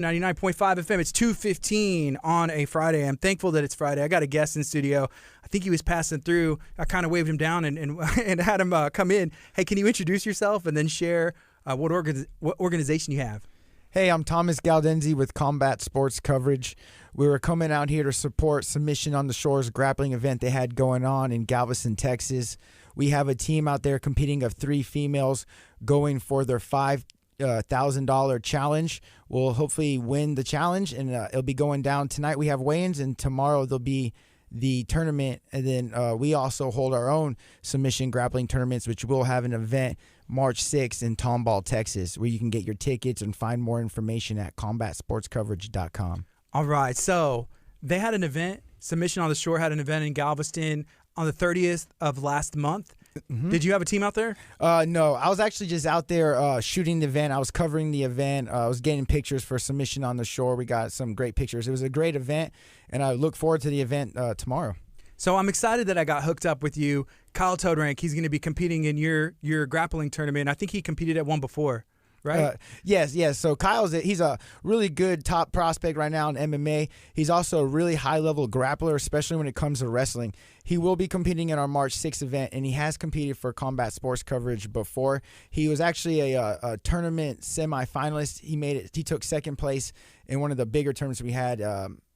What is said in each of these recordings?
99.5 FM. It's 2:15 on a Friday. I'm thankful that it's Friday. I got a guest in studio. I think he was passing through. I kind of waved him down and had him come in. Hey, can you introduce yourself and then share what organization you have? Hey, I'm Thomas Galdenzi with Combat Sports Coverage. We were coming out here to support Submission on the Shores grappling event they had going on in Galveston, Texas. We have a team out there competing of 3 females going for their $5,000 challenge. We'll hopefully win the challenge, and it'll be going down tonight. We have weigh-ins, and tomorrow there'll be the tournament, and then we also hold our own submission grappling tournaments, which we'll have an event March 6th in Tomball, Texas, where you can get your tickets and find more information at combatsportscoverage.com. All right, so they had an event. Submission on the Shore had an event in Galveston on the 30th of last month. Mm-hmm. Did you have a team out there? No, I was actually just out there shooting the event. I was covering the event. I was getting pictures for Submission on the Shore. We got some great pictures. It was a great event, and I look forward to the event tomorrow. So I'm excited that I got hooked up with you. Kyle Toadrank, he's going to be competing in your grappling tournament. I think he competed at one before, right? Yes. So he's a really good top prospect right now in MMA. He's also a really high-level grappler, especially when it comes to wrestling. He will be competing in our March 6th event, and he has competed for Combat Sports Coverage before. He was actually a tournament semifinalist. He took second place in one of the bigger tournaments we had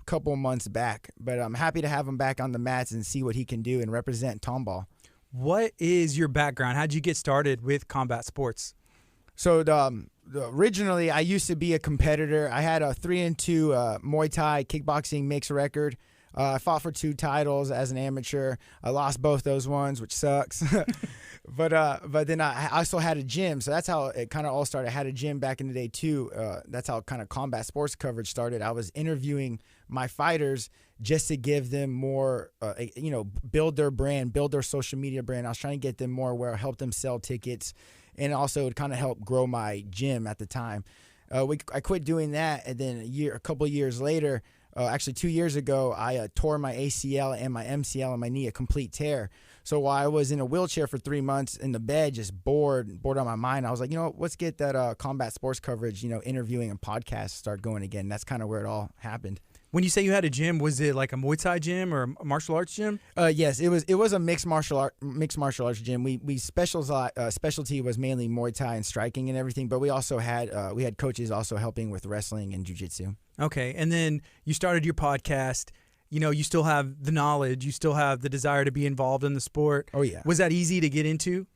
couple months back, but I'm happy to have him back on the mats and see what he can do and represent Tomball. What is your background? How'd you get started with combat sports? So originally I used to be a competitor. I had a 3-2 Muay Thai kickboxing mixed record. I fought for 2 titles as an amateur. I lost both those ones, which sucks. But then I also had a gym, so that's how it kind of all started. I had a gym back in the day too. That's how kind of combat sports coverage started. I was interviewing my fighters just to give them more, build their brand, build their social media brand. I was trying to get them more aware, help them sell tickets, and also it kind of helped grow my gym at the time. I quit doing that, and then a couple years later, actually 2 years ago, I tore my ACL and my MCL on my knee, a complete tear. So while I was in a wheelchair for 3 months in the bed, just bored on my mind, I was like, let's get that combat sports coverage, interviewing and podcasts start going again. That's kind of where it all happened. When you say you had a gym, was it like a Muay Thai gym or a martial arts gym? Yes, it was a mixed martial arts gym. We specialty was mainly Muay Thai and striking and everything, but we also had coaches also helping with wrestling and jiu-jitsu. Okay, and then you started your podcast. You still have the knowledge, you still have the desire to be involved in the sport. Oh yeah. Was that easy to get into?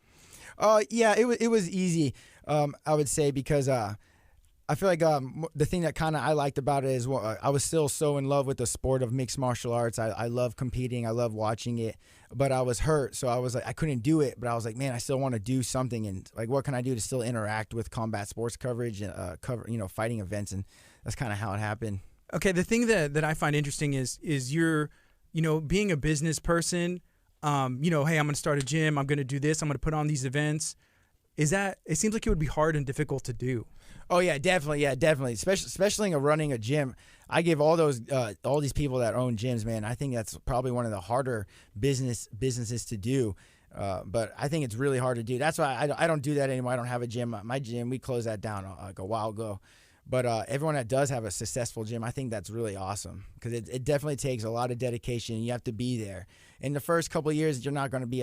Yeah, it was easy. I would say because I feel like the thing that kind of I liked about it is I was still so in love with the sport of mixed martial arts. I love competing. I love watching it, but I was hurt, so I was like I couldn't do it. But I was like, man, I still want to do something, and like, what can I do to still interact with combat sports coverage and fighting events, and that's kind of how it happened. Okay, the thing that I find interesting is you're, being a business person. Hey, I'm going to start a gym. I'm going to do this. I'm going to put on these events. It seems like it would be hard and difficult to do. Oh yeah, definitely. Especially running a gym. I give all these people that own gyms, man. I think that's probably one of the harder businesses to do. But I think it's really hard to do. That's why I don't do that anymore. I don't have a gym. My gym, we closed that down like a while ago. But everyone that does have a successful gym, I think that's really awesome because it definitely takes a lot of dedication. You have to be there. In the first couple of years, you're not going to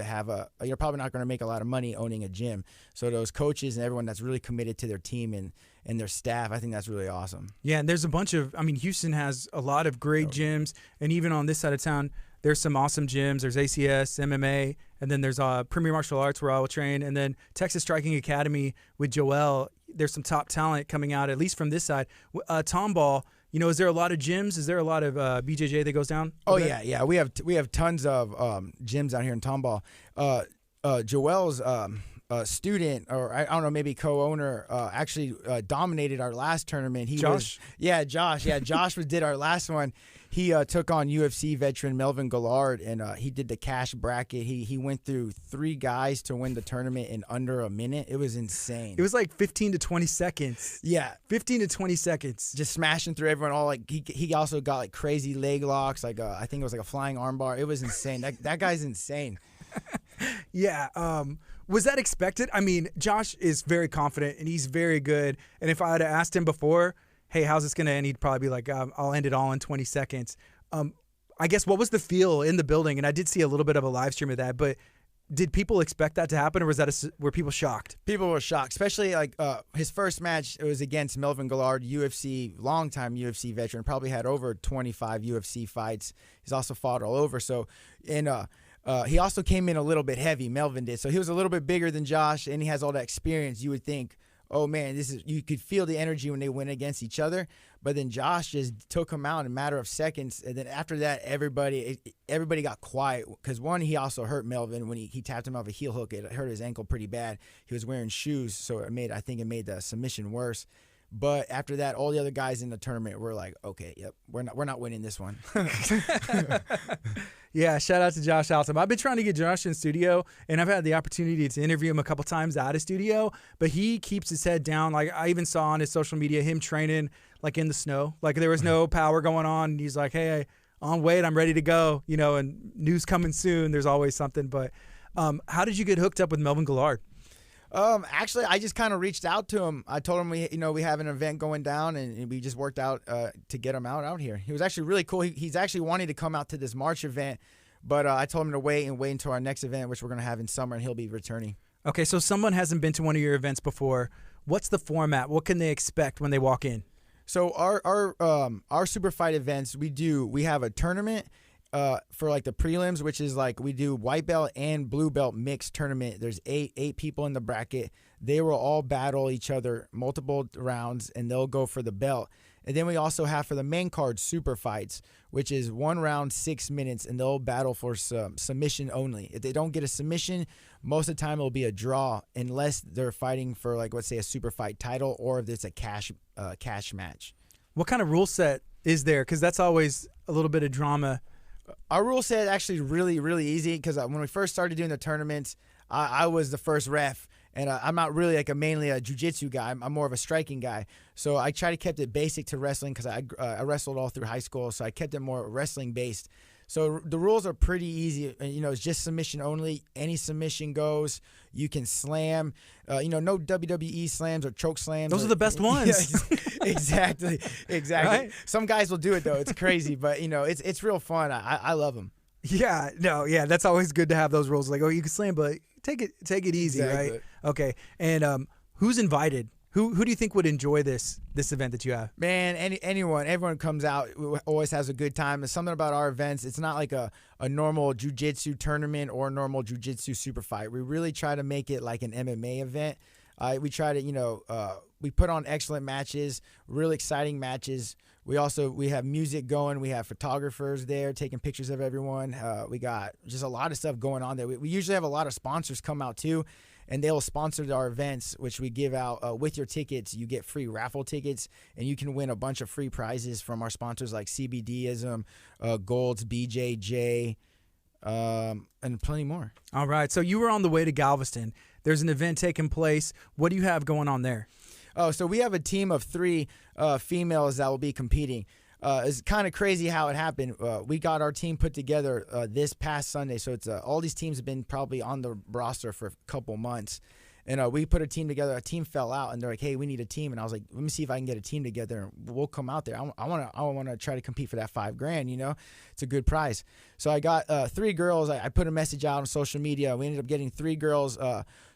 you're probably not going to make a lot of money owning a gym. So those coaches and everyone that's really committed to their team and their staff, I think that's really awesome. Yeah, and there's a bunch of, Houston has a lot of great gyms, and even on this side of town, there's some awesome gyms. There's ACS, MMA, and then there's Premier Martial Arts where I will train, and then Texas Striking Academy with Joel. There's some top talent coming out, at least from this side. Tomball, is there a lot of gyms? Is there a lot of BJJ that goes down? Oh yeah. We have tons of gyms out here in Tomball. Joel's student, or I don't know, maybe co-owner, actually dominated our last tournament. Josh? Josh did our last one. He took on UFC veteran Melvin Gillard, and he did the cash bracket. He went through 3 guys to win the tournament in under a minute. It was insane. It was like 15 to 20 seconds. Yeah. 15 to 20 seconds. Just smashing through everyone. All like he also got like crazy leg locks, like I think it was like a flying armbar. It was insane. That guy's insane. Yeah. Was that expected? Josh is very confident and he's very good. And if I had asked him before, hey, how's this going to end? He'd probably be like, I'll end it all in 20 seconds. I guess what was the feel in the building? And I did see a little bit of a live stream of that, but did people expect that to happen, or were people shocked? People were shocked, especially like his first match. It was against Melvin Gillard, longtime UFC veteran, probably had over 25 UFC fights. He's also fought all over. So, and he also came in a little bit heavy. Melvin did, so he was a little bit bigger than Josh, and he has all that experience. You would think, oh man, you could feel the energy when they went against each other. But then Josh just took him out in a matter of seconds. And then after that, everybody got quiet because, one, he also hurt Melvin when he tapped him off a heel hook. It hurt his ankle pretty bad. He was wearing shoes, so I think it made the submission worse. But after that, all the other guys in the tournament were like, okay, yep, we're not winning this one. Yeah, shout out to Josh Altum. I've been trying to get Josh in studio, and I've had the opportunity to interview him a couple times out of studio, but he keeps his head down. Like, I even saw on his social media him training like in the snow. Like, there was no power going on, and he's like, hey, on weight, I'm ready to go, and news coming soon. There's always something. But how did you get hooked up with Melvin Gillard? Actually, I just kind of reached out to him. I told him we have an event going down, and we just worked out to get him out here. He was actually really cool. He's actually wanting to come out to this March event, but I told him to wait until our next event, which we're going to have in summer, and he'll be returning. Okay, so someone hasn't been to one of your events before. What's the format? What can they expect when they walk in? So our super fight events, we have a tournament. For like the prelims, which is like we do white belt and blue belt mixed tournament. There's eight people in the bracket. They will all battle each other multiple rounds, and they'll go for the belt. And then we also have for the main card super fights, which is 1 round, 6 minutes, and they'll battle for submission only. If they don't get a submission, most of the time it'll be a draw, unless they're fighting for, like, let's say a super fight title, or if it's a cash match. What kind of rule set is there? Because that's always a little bit of drama. Our rule set is actually really, really easy because when we first started doing the tournaments, I was the first ref, and I'm not really mainly a jiu-jitsu guy. I'm more of a striking guy. So I try to keep it basic to wrestling because I wrestled all through high school, so I kept it more wrestling-based. So the rules are pretty easy. It's just submission only. Any submission goes. You can slam. No WWE slams or choke slams. Those are the best ones. Yeah, exactly. Right? Some guys will do it, though. It's crazy, but it's real fun. I love them. Yeah, that's always good to have those rules. Like, oh, you can slam, but take it easy, exactly. Right? Okay. And who's invited? Who do you think would enjoy this event that you have? Man, anyone. Everyone comes out, always has a good time. There's something about our events. It's not like a normal jiu-jitsu tournament or a normal jiu-jitsu super fight. We really try to make it like an MMA event. We try to, we put on excellent matches, really exciting matches. We have music going. We have photographers there taking pictures of everyone. We got just a lot of stuff going on there. We usually have a lot of sponsors come out too, and they'll sponsor our events, which we give out with your tickets. You get free raffle tickets, and you can win a bunch of free prizes from our sponsors like CBDism, Gold's, BJJ, and plenty more. All right. So you were on the way to Galveston. There's an event taking place. What do you have going on there? Oh, so we have a team of 3 females that will be competing. It's kind of crazy how it happened. We got our team put together this past Sunday. So it's all these teams have been probably on the roster for a couple months. And we put a team together. A team fell out, and they're like, hey, we need a team. And I was like, let me see if I can get a team together, and we'll come out there. I want to try to compete for that $5,000, It's a good prize. So I got 3 girls. I put a message out on social media. We ended up getting 3 girls.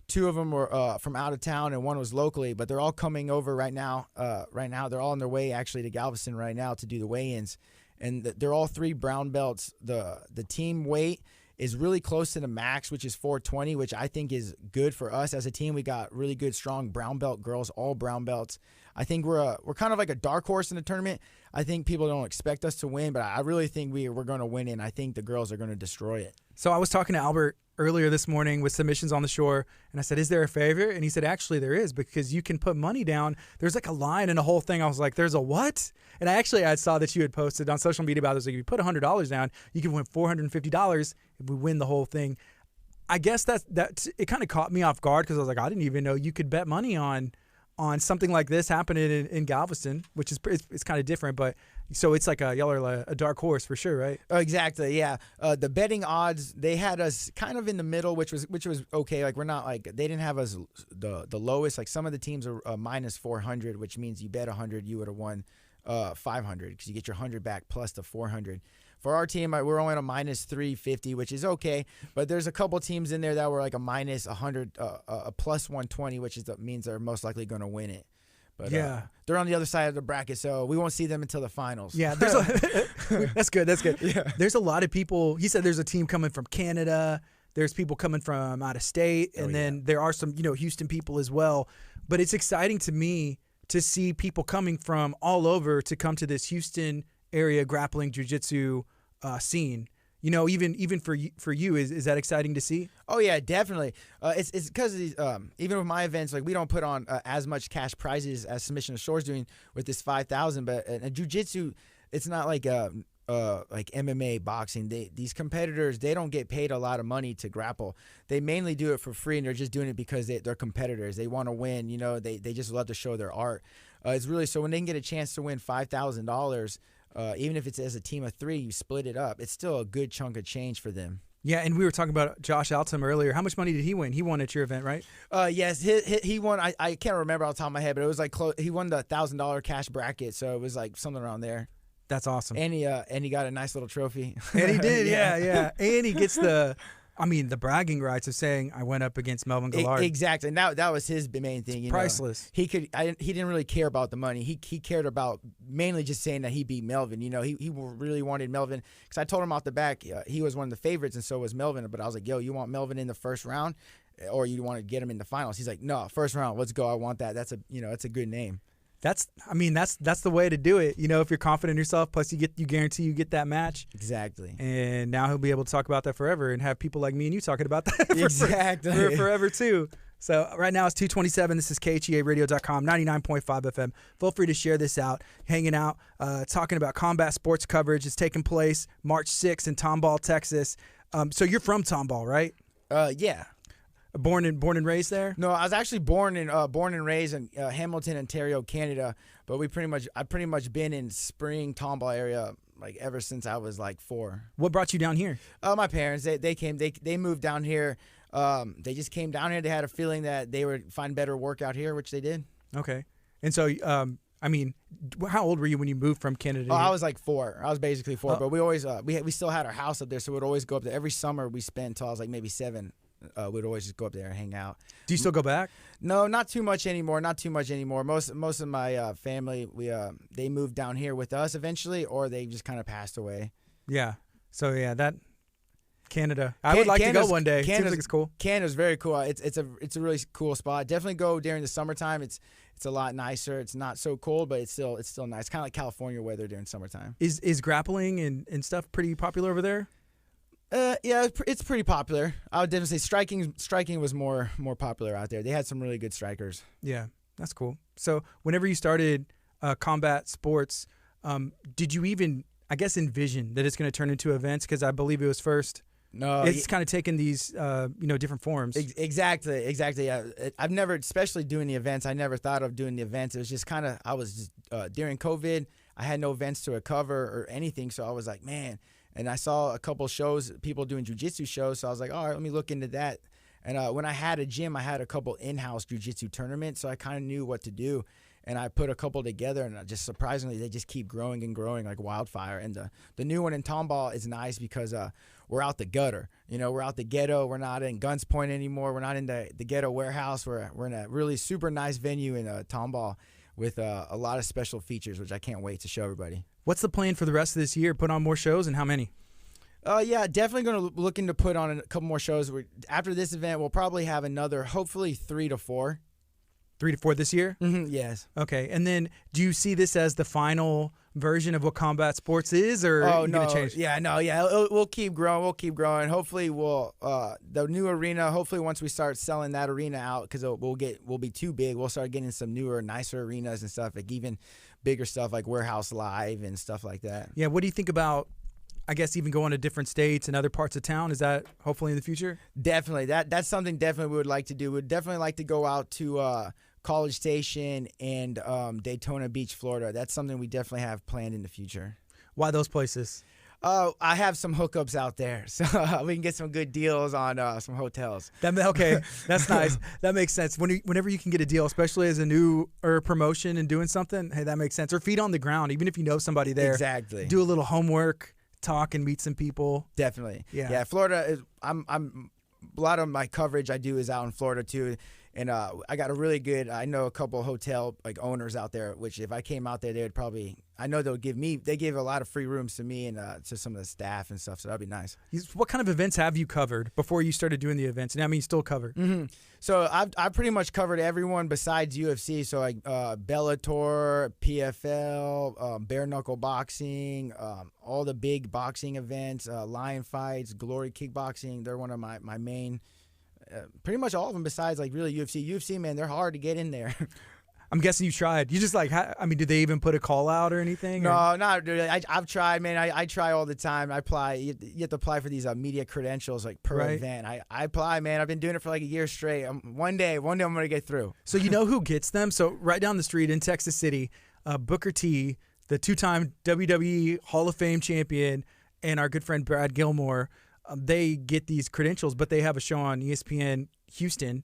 2 of them were from out of town, and 1 was locally, but they're all coming over right now. They're all on their way actually to Galveston right now to do the weigh-ins, and they're all 3 brown belts. The team weight is really close to the max, which is 420, which I think is good for us as a team. We got really good, strong brown belt girls, all brown belts. I think we're kind of like a dark horse in the tournament. I think people don't expect us to win, but I really think we're going to win it, and I think the girls are going to destroy it. So I was talking to Albert earlier this morning with Submissions on the Shore, and I said, is there a favorite? And he said, actually, there is, because you can put money down. There's like a line and a whole thing. I was like, there's a what? And I saw that you had posted on social media about this. Like, if you put $100 down, you can win $450 if we win the whole thing. I guess that it kind of caught me off guard because I was like, I didn't even know you could bet money on on something like this happening in Galveston, which is it's kind of different, but so it's like y'all are a dark horse for sure, right? Oh, exactly. Yeah. The betting odds, they had us kind of in the middle, which was okay. Like we're not like they didn't have us the lowest. Like some of the teams are minus 400, which means you bet 100, you would have won 500 because you get your 100 back plus the 400. For our team, we're only at a minus 350, which is okay. But there's a couple teams in there that were like a minus 100, a plus 120, which means they're most likely going to win it. But yeah, they're on the other side of the bracket, so we won't see them until the finals. Yeah, that's good. That's good. Yeah. There's a lot of people. He said there's a team coming from Canada. There's people coming from out of state, and then there are some Houston people as well. But it's exciting to me to see people coming from all over to come to this Houston area grappling jiu-jitsu scene. Even for you, is that exciting to see? Oh yeah, definitely. It's because even with my events, like we don't put on as much cash prizes as Submission to Shore's doing with this 5,000. But jiu-jitsu, it's not like MMA, boxing. These competitors, they don't get paid a lot of money to grapple. They mainly do it for free, and they're just doing it because they're competitors. They want to win. They just love to show their art. It's really so when they can get a chance to win $5,000. Even if it's as a team of 3, you split it up. It's still a good chunk of change for them. Yeah, and we were talking about Josh Altum earlier. How much money did he win? He won at your event, right? Yes, he won. I can't remember off the top of my head, but it was like close. He won the $1,000 cash bracket, so it was like something around there. That's awesome. And he got a nice little trophy. And he did, yeah. And he gets the bragging rights of saying I went up against Melvin Gillard. Exactly. And that was his main thing. It's priceless. He didn't really care about the money. He cared about mainly just saying that he beat Melvin. He really wanted Melvin because I told him off the back he was one of the favorites and so was Melvin. But I was like, yo, you want Melvin in the first round or you want to get him in the finals? He's like, no, first round. Let's go. I want that. That's a good name. That's the way to do it. If you're confident in yourself, plus you guarantee you get that match. Exactly. And now he'll be able to talk about that forever and have people like me and you talking about that exactly. for forever too. So right now it's 2:27. This is KHEARadio.com, 99.5 FM. Feel free to share this out, hanging out, talking about combat sports coverage. It's taking place March 6th in Tomball, Texas. So you're from Tomball, right? Yeah. Born and raised there? No, I was actually born and raised in Hamilton, Ontario, Canada. But I've pretty much been in Spring, Tomball area like ever since I was like 4. What brought you down here? My parents. They moved down here. They just came down here. They had a feeling that they would find better work out here, which they did. Okay. And so, how old were you when you moved from Canada? Oh, I was like 4. I was basically 4. But we always we still had our house up there, so we'd always go up there every summer. We spent until I was like maybe 7. We'd always just go up there and hang out. Do you still go back? No, not too much anymore. Most of my family, they moved down here with us eventually, or they just kind of passed away. Yeah. So yeah, that Canada. I would like to go one day. It seems like it's cool. Canada's very cool. It's a really cool spot. Definitely go during the summertime. It's a lot nicer. It's not so cold, but it's still nice. Kind of like California weather during summertime. Is grappling and stuff pretty popular over there? Yeah, it's pretty popular. I would definitely say striking was more popular out there. They had some really good strikers. Yeah, that's cool. So whenever you started combat sports, did you even, I guess, envision that it's going to turn into events? Because I believe it was first. No, it's kind of taken these different forms. Exactly. Yeah, I've never, especially doing the events. I never thought of doing the events. It was just kind of I was just during COVID. I had no events to cover or anything, so I was like, man. And I saw a couple shows, people doing jiu-jitsu shows, so I was like, all right, let me look into that. And when I had a gym, I had a couple in-house jiu-jitsu tournaments, so I kind of knew what to do. And I put a couple together, and just surprisingly, they just keep growing and growing like wildfire. And the new one in Tomball is nice because we're out the gutter. We're out the ghetto. We're not in Guns Point anymore. We're not in the ghetto warehouse. We're in a really super nice venue in Tomball with a lot of special features, which I can't wait to show everybody. What's the plan for the rest of this year? Put on more shows, and how many? Yeah, definitely going to looking to put on a couple more shows. After this event, we'll probably have another, hopefully 3 to 4. 3 to 4 this year? Mm-hmm, yes. Okay, and then do you see this as the final version of what combat sports is, or are you going to change? Yeah, no, yeah. We'll keep growing. Hopefully, the new arena. Hopefully, once we start selling that arena out, because we'll be too big. We'll start getting some newer, nicer arenas and stuff, like even bigger stuff like Warehouse Live and stuff like that. Yeah. What do you think about, I guess, even going to different states and other parts of town? Is that hopefully in the future? Definitely. That's something definitely we would like to do. We'd definitely like to go out to College Station, and Daytona Beach, Florida. That's something we definitely have planned in the future. Why those places? I have some hookups out there, so we can get some good deals on some hotels. Okay, that's nice. That makes sense. Whenever you can get a deal, especially as a new promotion and doing something, hey, that makes sense. Or feet on the ground, even if you know somebody there. Exactly. Do a little homework, talk, and meet some people. Definitely. Yeah. Florida is. I'm a lot of my coverage I do is out in Florida too. And I got a really good. I know a couple hotel owners out there. Which if I came out there, they would probably. I know they'll give me. They give a lot of free rooms to me and to some of the staff and stuff. So that'd be nice. What kind of events have you covered before you started doing the events? And I mean, still covered. Mm-hmm. So I've pretty much covered everyone besides UFC. So Bellator, PFL, bare knuckle boxing, all the big boxing events, lion fights, Glory kickboxing. They're one of my main. Pretty much all of them besides really UFC. UFC, man, they're hard to get in there. I'm guessing you tried. You just do they even put a call out or anything? No, not really. I've tried, man. I try all the time. I apply. You have to apply for these media credentials per event. I apply, man. I've been doing it for a year straight. One day I'm going to get through. So you know who gets them? So right down the street in Texas City, Booker T, the 2-time WWE Hall of Fame champion, and our good friend Brad Gilmore, they get these credentials, but they have a show on ESPN Houston.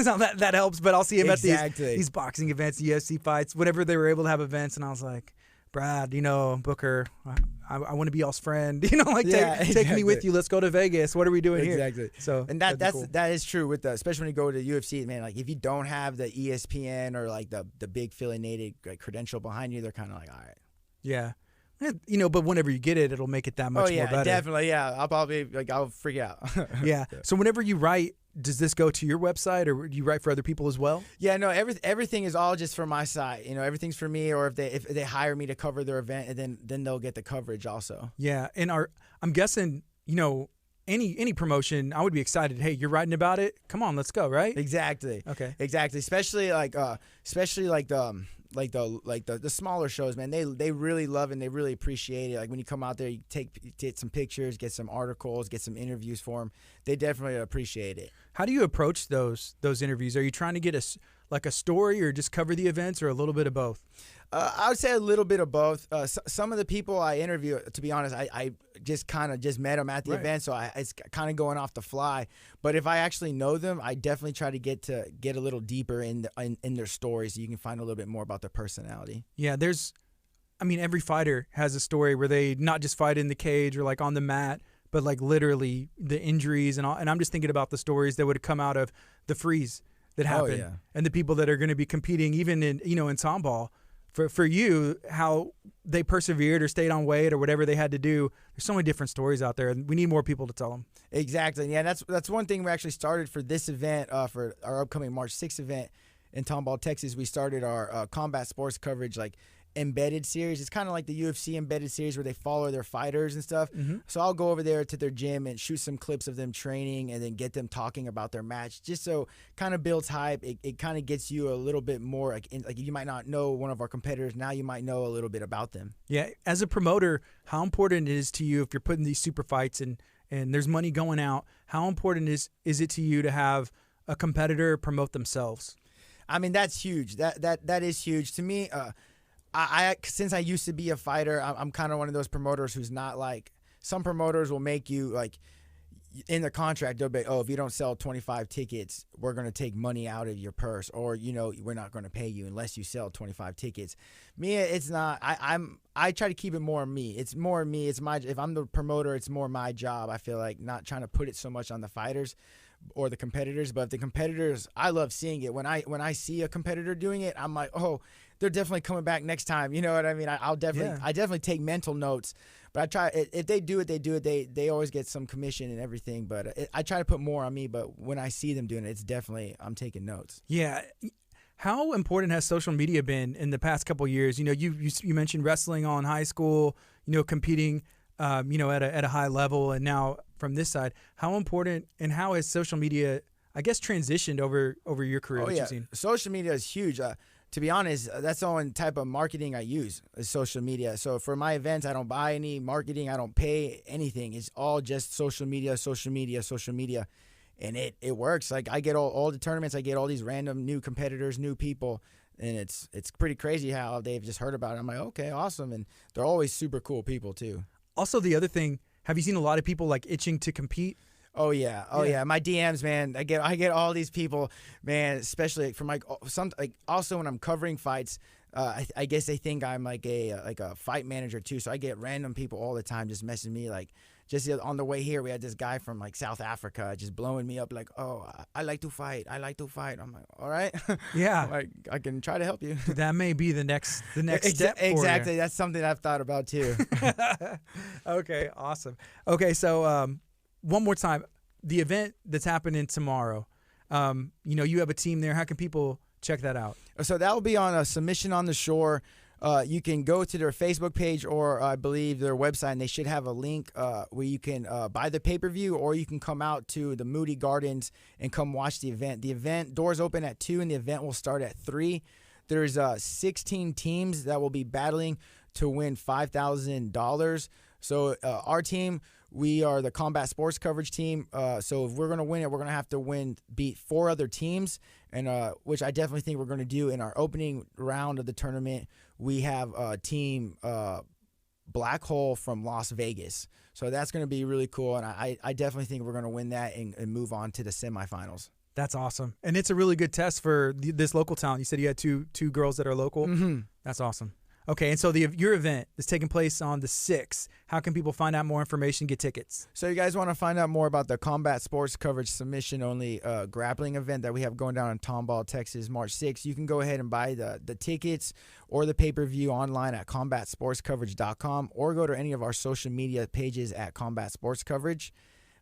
So that helps, but I'll see him at these boxing events, UFC fights, whenever they were able to have events, and I was like, Brad, Booker, I want to be y'all's friend, take me with you. Let's go to Vegas. What are we doing here? Exactly. So and that is true with especially when you go to UFC, man. If you don't have the ESPN or the big affiliated credential behind you, they're kind of all right. Yeah. But whenever you get it, it'll make it that much more better. Definitely, yeah. I'll probably I'll freak out. Yeah. So whenever you write, does this go to your website, or do you write for other people as well? Yeah, no. Everything is all just for my site. Everything's for me. Or if they hire me to cover their event, and then they'll get the coverage also. Yeah, and I'm guessing any promotion, I would be excited. Hey, you're writing about it. Come on, let's go. Right? Exactly. Okay. Exactly. Especially the smaller shows, man, they really love it and they really appreciate it. When you come out there, you get some pictures, get some articles, get some interviews for them. They definitely appreciate it. How do you approach those interviews? Are you trying to get a story, or just cover the events, or a little bit of both? I would say a little bit of both. Some of the people I interview, to be honest, I just met them at the event, so it's kind of going off the fly. But if I actually know them, I definitely try to get a little deeper in their stories, so you can find a little bit more about their personality. Yeah, every fighter has a story where they not just fight in the cage or on the mat, but literally the injuries and all. And I'm just thinking about the stories that would come out of the freeze that happened, and the people that are going to be competing, even in Tomball. For you, how they persevered or stayed on weight or whatever they had to do. There's so many different stories out there, and we need more people to tell them. Exactly. Yeah, that's one thing we actually started for this event, for our upcoming March 6th event in Tomball, Texas. We started our combat sports coverage, embedded series. It's kind of like the UFC embedded series where they follow their fighters and stuff. Mm-hmm. So I'll go over there to their gym and shoot some clips of them training and then get them talking about their match, just so kind of builds hype. It kind of gets you a little bit more you might not know one of our competitors, now you might know a little bit about them. Yeah, as a promoter, how important it is to you if you're putting these super fights and there's money going out, how important is it to you to have a competitor promote themselves? That's huge. That is huge to me. I since I used to be a fighter, I'm kind of one of those promoters who's not some promoters will make you in the contract, they'll be, if you don't sell 25 tickets, we're going to take money out of your purse, or we're not going to pay you unless you sell 25 tickets. Me, it's not. I try to keep it more me. It's more me. It's my. If I'm the promoter, it's more my job. I feel not trying to put it so much on the fighters or the competitors, but the competitors, I love seeing it. When I see a competitor doing it, I'm like, oh, they're definitely coming back next time. You know what I mean? I definitely take mental notes, but I try, if they do it, they always get some commission and everything, but I try to put more on me, but when I see them doing it, it's definitely, I'm taking notes. Yeah. How important has social media been in the past couple of years? You mentioned wrestling on high school, competing, at a high level, and now from this side, how important and how has social media, I guess, transitioned over your career? You've seen? Social media is huge. To be honest, that's the only type of marketing I use is social media. So for my events, I don't buy any marketing. I don't pay anything. It's all just social media, social media, social media. and it works. Like I get all the tournaments, I get all these random new competitors, new people, and it's pretty crazy how they've just heard about it. I'm like, okay, awesome, and they're always super cool people too. Also, the other thing, have you seen a lot of people like itching to compete? Oh yeah. My DMs, man. I get all these people, man. Especially from also when I'm covering fights, I guess they think I'm like a fight manager too. So I get random people all the time just messaging me like. Just on the way here, we had this guy from like South Africa just blowing me up like, oh, I like to fight. I'm like, all right, Yeah, like I can try to help you. that may be the next step. Exactly, for you. that's something I've thought about too. Okay, awesome. Okay, so one more time, the event that's happening tomorrow. You have a team there. How can people check that out? So that will be on a Submission on the Shore. You can go to their Facebook page or I believe their website, and they should have a link where you can buy the pay-per-view, or you can come out to the Moody Gardens and come watch the event. The event doors open at 2 and the event will start at 3. There's 16 teams that will be battling to win $5,000. So our team, we are the combat sports coverage team. So if we're going to win it, we're going to have to beat 4 other teams, and which I definitely think we're going to do in our opening round of the tournament. We have team Black Hole from Las Vegas. So that's going to be really cool, and I definitely think we're going to win that and move on to the semifinals. That's awesome. And it's a really good test for this local talent. You said you had two girls that are local. Mm-hmm. That's awesome. Okay, and so your event is taking place on the 6th. How can people find out more information, get tickets? So you guys want to find out more about the combat sports coverage submission-only grappling event that we have going down in Tomball, Texas, March 6th. You can go ahead and buy the tickets or the pay-per-view online at combatsportscoverage.com, or go to any of our social media pages at Combat Sports Coverage.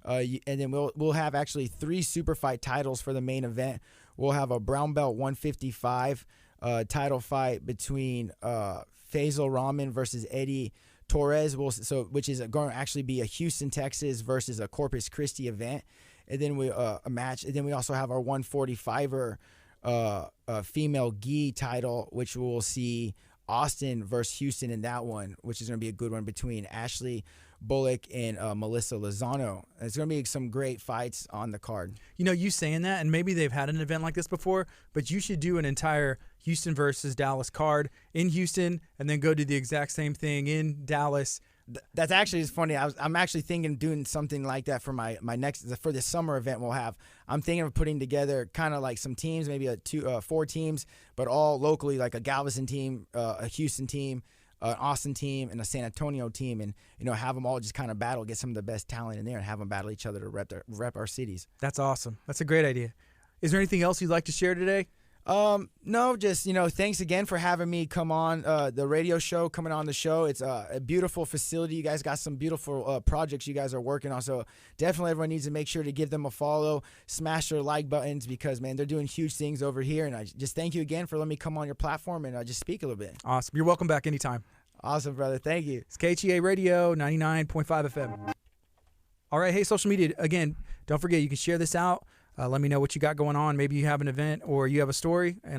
And then we'll have actually 3 super fight titles for the main event. We'll have a brown belt 155 title fight between Faisal Rahman versus Eddie Torres, which is going to actually be a Houston, Texas versus a Corpus Christi event, and then a match. And then we also have our 145er female gi title, which we'll see Austin versus Houston in that one, which is going to be a good one between Ashley Bullock and Melissa Lozano. It's going to be some great fights on the card. You saying that, and maybe they've had an event like this before, but you should do an entire Houston versus Dallas card in Houston, and then go do the exact same thing in Dallas. That's actually funny. I'm actually thinking of doing something like that for my next, for this summer event we'll have. I'm thinking of putting together kind of like some teams, maybe 4 teams, but all locally, like a Galveston team, a Houston team, an Austin team, and a San Antonio team, and have them all just kind of battle, get some of the best talent in there, and have them battle each other to rep our cities. That's awesome. That's a great idea. Is there anything else you'd like to share today? No, just, thanks again for having me come on the radio show, coming on the show. It's a beautiful facility. You guys got some beautiful projects you guys are working on. So definitely everyone needs to make sure to give them a follow, smash their like buttons, because, man, they're doing huge things over here. And I just thank you again for letting me come on your platform and just speak a little bit. Awesome. You're welcome back anytime. Awesome, brother. Thank you. It's KHEA Radio 99.5 FM. All right. Hey, social media. Again, don't forget, you can share this out. Let me know what you got going on. Maybe you have an event or you have a story, and